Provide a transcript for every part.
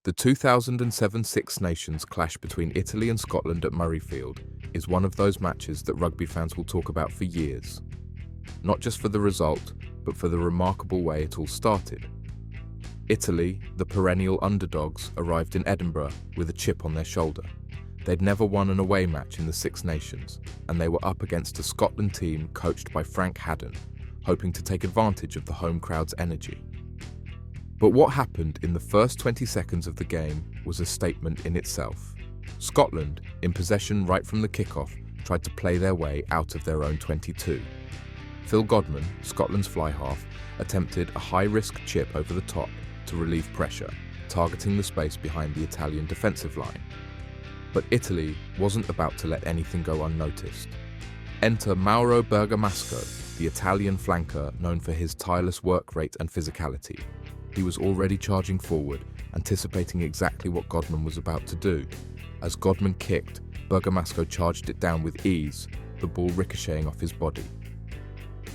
The 2007 Six Nations clash between Italy and Scotland at Murrayfield is one of those matches that rugby fans will talk about for years. Not just for the result, but for the remarkable way it all started. Italy, the perennial underdogs, arrived in Edinburgh with a chip on their shoulder. They'd never won an away match in the Six Nations, and they were up against a Scotland team coached by Frank Hadden, hoping to take advantage of the home crowd's energy. But what happened in the first 20 seconds of the game was a statement in itself. Scotland, in possession right from the kickoff, tried to play their way out of their own 22. Phil Godman, Scotland's fly half, attempted a high-risk chip over the top to relieve pressure, targeting the space behind the Italian defensive line. But Italy wasn't about to let anything go unnoticed. Enter Mauro Bergamasco, the Italian flanker known for his tireless work rate and physicality. He was already charging forward, anticipating exactly what Godman was about to do. As Godman kicked, Bergamasco charged it down with ease, the ball ricocheting off his body.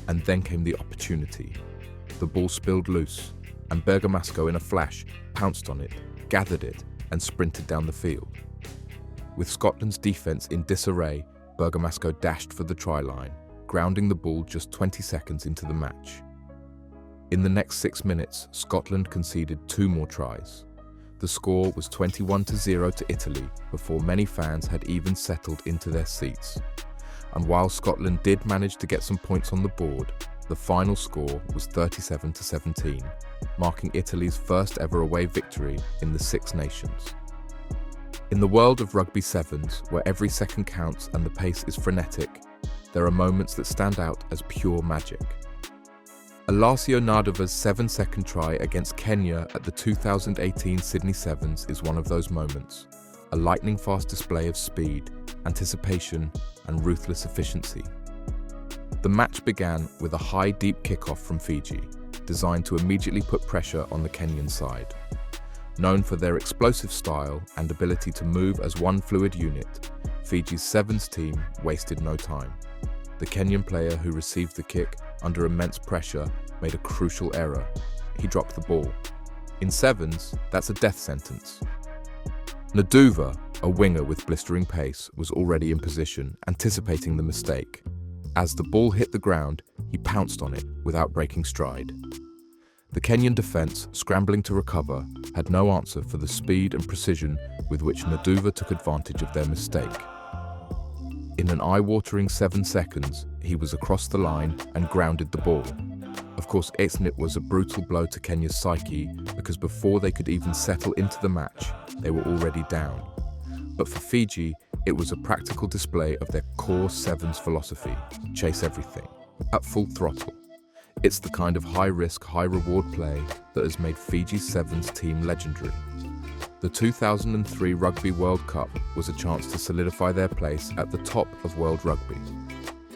And then came the opportunity. The ball spilled loose, and Bergamasco in a flash pounced on it, gathered it, and sprinted down the field. With Scotland's defence in disarray, Bergamasco dashed for the try line, grounding the ball just 20 seconds into the match. In the next 6 minutes, Scotland conceded 2 more tries. The score was 21-0 to Italy before many fans had even settled into their seats. And while Scotland did manage to get some points on the board, the final score was 37-17, marking Italy's first ever away victory in the Six Nations. In the world of rugby sevens, where every second counts and the pace is frenetic, there are moments that stand out as pure magic. Alassio Nadava's 7-second try against Kenya at the 2018 Sydney Sevens is one of those moments, a lightning-fast display of speed, anticipation, and ruthless efficiency. The match began with a high, deep kickoff from Fiji, designed to immediately put pressure on the Kenyan side. Known for their explosive style and ability to move as one fluid unit, Fiji's Sevens team wasted no time. The Kenyan player who received the kick under immense pressure made a crucial error. He dropped the ball. In sevens, that's a death sentence. Naduva, a winger with blistering pace, was already in position, anticipating the mistake. As the ball hit the ground, he pounced on it without breaking stride. The Kenyan defence, scrambling to recover, had no answer for the speed and precision with which Naduva took advantage of their mistake. In an eye-watering 7 seconds, he was across the line and grounded the ball. Of course, it was a brutal blow to Kenya's psyche because before they could even settle into the match, they were already down. But for Fiji, it was a practical display of their core sevens philosophy, chase everything, at full throttle. It's the kind of high-risk, high-reward play that has made Fiji's sevens team legendary. The 2003 Rugby World Cup was a chance to solidify their place at the top of world rugby.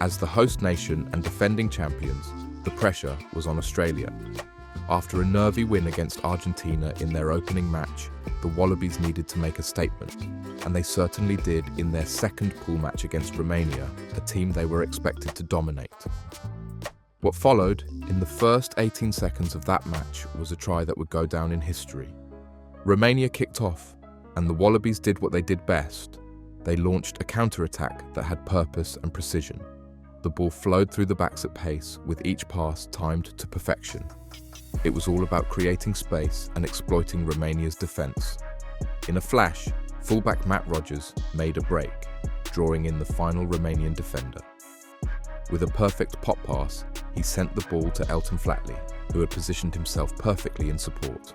As the host nation and defending champions, the pressure was on Australia. After a nervy win against Argentina in their opening match, the Wallabies needed to make a statement, and they certainly did in their second pool match against Romania, a team they were expected to dominate. What followed, in the first 18 seconds of that match, was a try that would go down in history. Romania kicked off, and the Wallabies did what they did best. They launched a counter-attack that had purpose and precision. The ball flowed through the backs at pace, with each pass timed to perfection. It was all about creating space and exploiting Romania's defence. In a flash, fullback Matt Rogers made a break, drawing in the final Romanian defender. With a perfect pop pass, he sent the ball to Elton Flatley, who had positioned himself perfectly in support.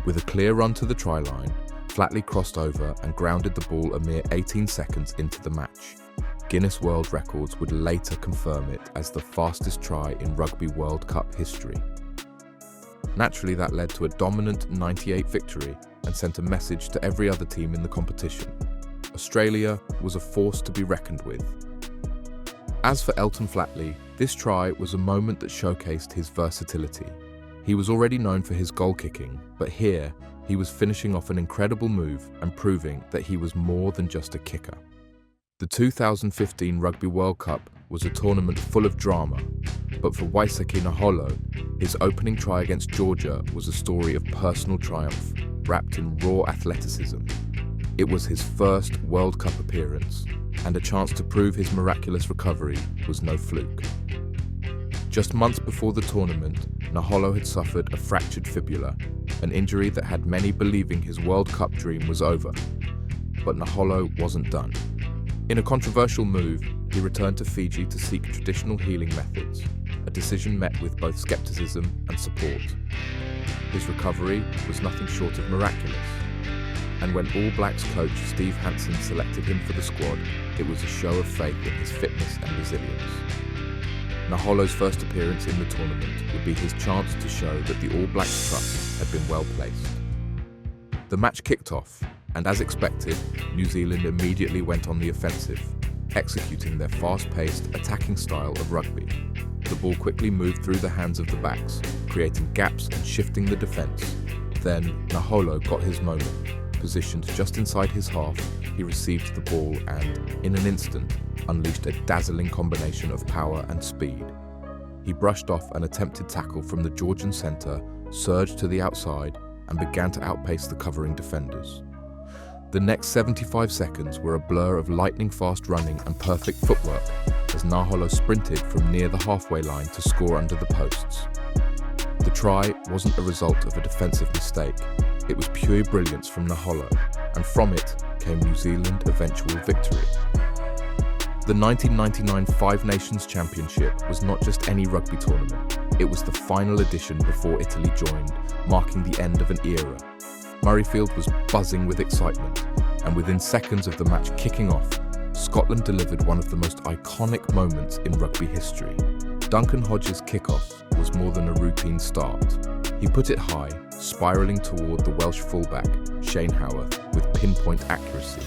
With a clear run to the try line, Flatley crossed over and grounded the ball a mere 18 seconds into the match. Guinness World Records would later confirm it as the fastest try in Rugby World Cup history. Naturally, that led to a dominant 98 victory and sent a message to every other team in the competition. Australia was a force to be reckoned with. As for Elton Flatley, this try was a moment that showcased his versatility. He was already known for his goal kicking, but here, he was finishing off an incredible move and proving that he was more than just a kicker. The 2015 Rugby World Cup was a tournament full of drama, but for Waisake Naholo, his opening try against Georgia was a story of personal triumph wrapped in raw athleticism. It was his first World Cup appearance, and a chance to prove his miraculous recovery was no fluke. Just months before the tournament, Naholo had suffered a fractured fibula, an injury that had many believing his World Cup dream was over. But Naholo wasn't done. In a controversial move, he returned to Fiji to seek traditional healing methods, a decision met with both skepticism and support. His recovery was nothing short of miraculous, and when All Blacks coach Steve Hansen selected him for the squad, it was a show of faith in his fitness and resilience. Naholo's first appearance in the tournament would be his chance to show that the All Blacks' trust had been well placed. The match kicked off, and as expected, New Zealand immediately went on the offensive, executing their fast-paced, attacking style of rugby. The ball quickly moved through the hands of the backs, creating gaps and shifting the defence. Then Naholo got his moment. Positioned just inside his half, he received the ball and, in an instant, unleashed a dazzling combination of power and speed. He brushed off an attempted tackle from the Georgian centre, surged to the outside, and began to outpace the covering defenders. The next 75 seconds were a blur of lightning-fast running and perfect footwork as Naholo sprinted from near the halfway line to score under the posts. The try wasn't a result of a defensive mistake. It was pure brilliance from Naholo, and from it came New Zealand's eventual victory. The 1999 Five Nations Championship was not just any rugby tournament. It was the final edition before Italy joined, marking the end of an era. Murrayfield was buzzing with excitement, and within seconds of the match kicking off, Scotland delivered one of the most iconic moments in rugby history. Duncan Hodges' kickoff was more than a routine start. He put it high, spiralling toward the Welsh fullback, Shane Howarth, with pinpoint accuracy.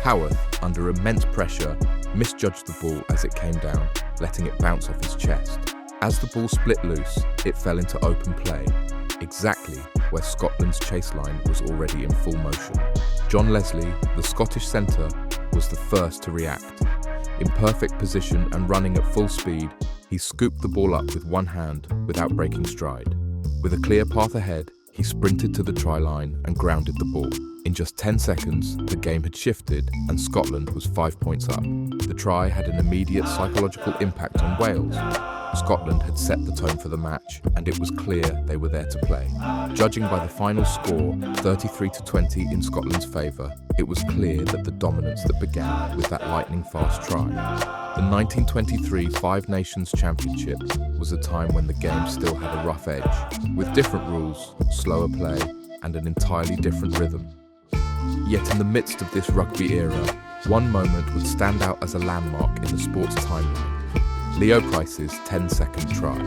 Howarth, under immense pressure, misjudged the ball as it came down, letting it bounce off his chest. As the ball split loose, it fell into open play, exactly where Scotland's chase line was already in full motion. John Leslie, the Scottish centre, was the first to react. In perfect position and running at full speed, he scooped the ball up with one hand without breaking stride. With a clear path ahead, he sprinted to the try line and grounded the ball. In just 10 seconds, the game had shifted and Scotland was 5 points up. The try had an immediate psychological impact on Wales. Scotland had set the tone for the match, and it was clear they were there to play. Judging by the final score, 33-20 in Scotland's favour, it was clear that the dominance that began with that lightning-fast try. The 1923 Five Nations Championship was a time when the game still had a rough edge, with different rules, slower play, and an entirely different rhythm. Yet in the midst of this rugby era, one moment would stand out as a landmark in the sport's timeline. Leo Price's 10-second try.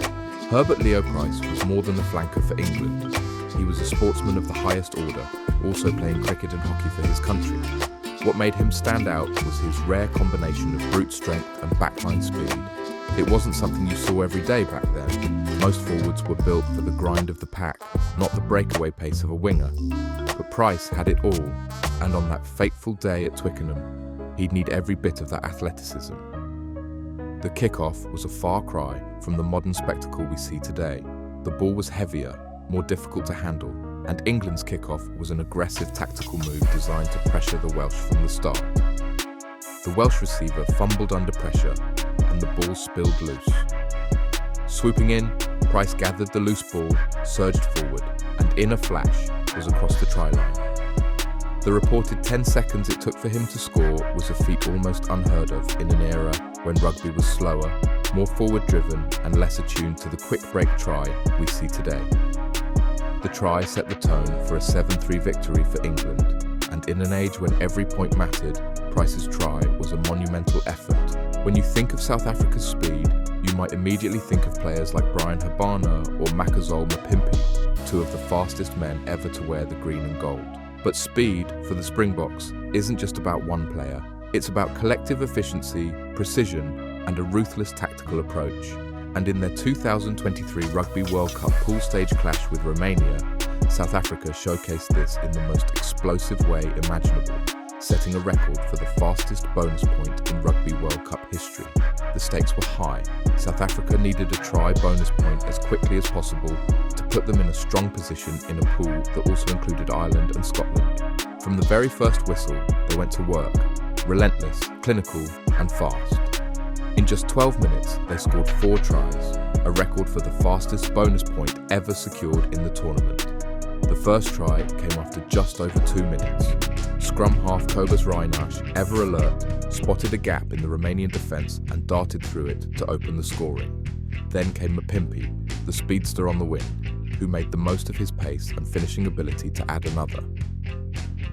Herbert Leo Price was more than a flanker for England. He was a sportsman of the highest order, also playing cricket and hockey for his country. What made him stand out was his rare combination of brute strength and backline speed. It wasn't something you saw every day back then. Most forwards were built for the grind of the pack, not the breakaway pace of a winger. But Price had it all, and on that fateful day at Twickenham, he'd need every bit of that athleticism. The kickoff was a far cry from the modern spectacle we see today. The ball was heavier, more difficult to handle, and England's kickoff was an aggressive tactical move designed to pressure the Welsh from the start. The Welsh receiver fumbled under pressure, and the ball spilled loose. Swooping in, Price gathered the loose ball, surged forward, and in a flash was across the try line. The reported 10 seconds it took for him to score was a feat almost unheard of in an era when rugby was slower, more forward-driven, and less attuned to the quick break try we see today. The try set the tone for a 7-3 victory for England, and in an age when every point mattered, Price's try was a monumental effort. When you think of South Africa's speed, you might immediately think of players like Brian Habana or Makazole Mapimpi, two of the fastest men ever to wear the green and gold. But speed for the Springboks isn't just about one player. It's about collective efficiency, precision, and a ruthless tactical approach. And in their 2023 Rugby World Cup pool stage clash with Romania, South Africa showcased this in the most explosive way imaginable, setting a record for the fastest bonus point in Rugby World Cup history. the stakes were high. South Africa needed a try bonus point as quickly as possible to put them in a strong position in a pool that also included Ireland and Scotland. From the very first whistle, they went to work, relentless, clinical and fast. In just 12 minutes, they scored 4 tries, a record for the fastest bonus point ever secured in the tournament. The first try came after just over 2 minutes. Scrum half Cobus Reinach, ever alert, spotted a gap in the Romanian defence and darted through it to open the scoring. Then came Mapimpi, the speedster on the wing, who made the most of his pace and finishing ability to add another.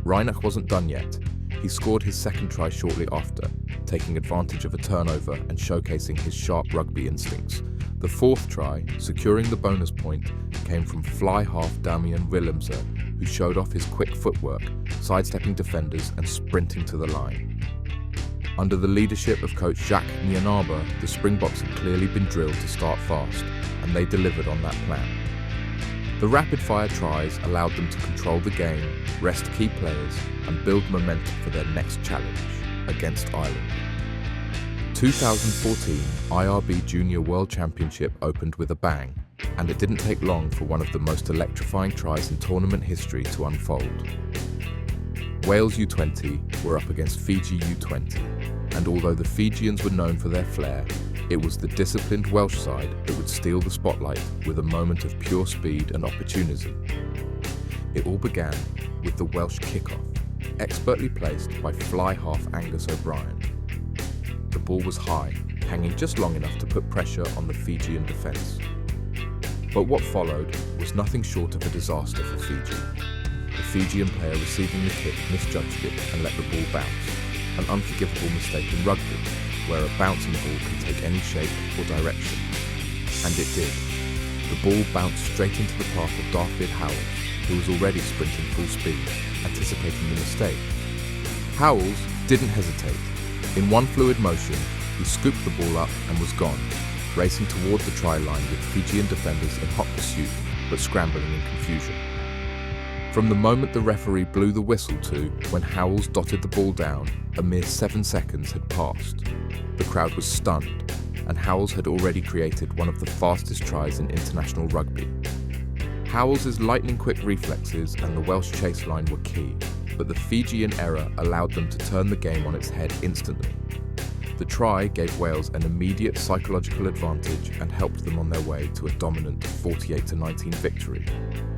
Reinach wasn't done yet. He scored his second try shortly after, taking advantage of a turnover and showcasing his sharp rugby instincts. The fourth try, securing the bonus point, came from fly half Damian Willemse, who showed off his quick footwork, sidestepping defenders and sprinting to the line. Under the leadership of coach Jacques Nyanaba, the Springboks had clearly been drilled to start fast, and they delivered on that plan. The rapid-fire tries allowed them to control the game, rest key players, and build momentum for their next challenge against Ireland. 2014 IRB Junior World Championship opened with a bang, and it didn't take long for one of the most electrifying tries in tournament history to unfold. Wales U20 were up against Fiji U20, and although the Fijians were known for their flair, it was the disciplined Welsh side that would steal the spotlight with a moment of pure speed and opportunism. It all began with the Welsh kickoff, expertly placed by fly half Angus O'Brien. The ball was high, hanging just long enough to put pressure on the Fijian defence. But what followed was nothing short of a disaster for Fiji. The Fijian player receiving the kick misjudged it and let the ball bounce, an unforgivable mistake in rugby, where a bouncing ball can take any shape or direction. And it did. The ball bounced straight into the path of Darfyd Howells, who was already sprinting full speed, anticipating the mistake. Howells didn't hesitate. In one fluid motion, he scooped the ball up and was gone, racing toward the try line with Fijian defenders in hot pursuit, but scrambling in confusion. From the moment the referee blew the whistle to when Howells dotted the ball down, a mere 7 seconds had passed. The crowd was stunned, and Howells had already created one of the fastest tries in international rugby. Howells' lightning-quick reflexes and the Welsh chase line were key, but the Fijian error allowed them to turn the game on its head instantly. The try gave Wales an immediate psychological advantage and helped them on their way to a dominant 48-19 victory.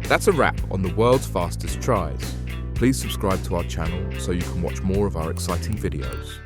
That's a wrap on the world's fastest tries. Please subscribe to our channel so you can watch more of our exciting videos.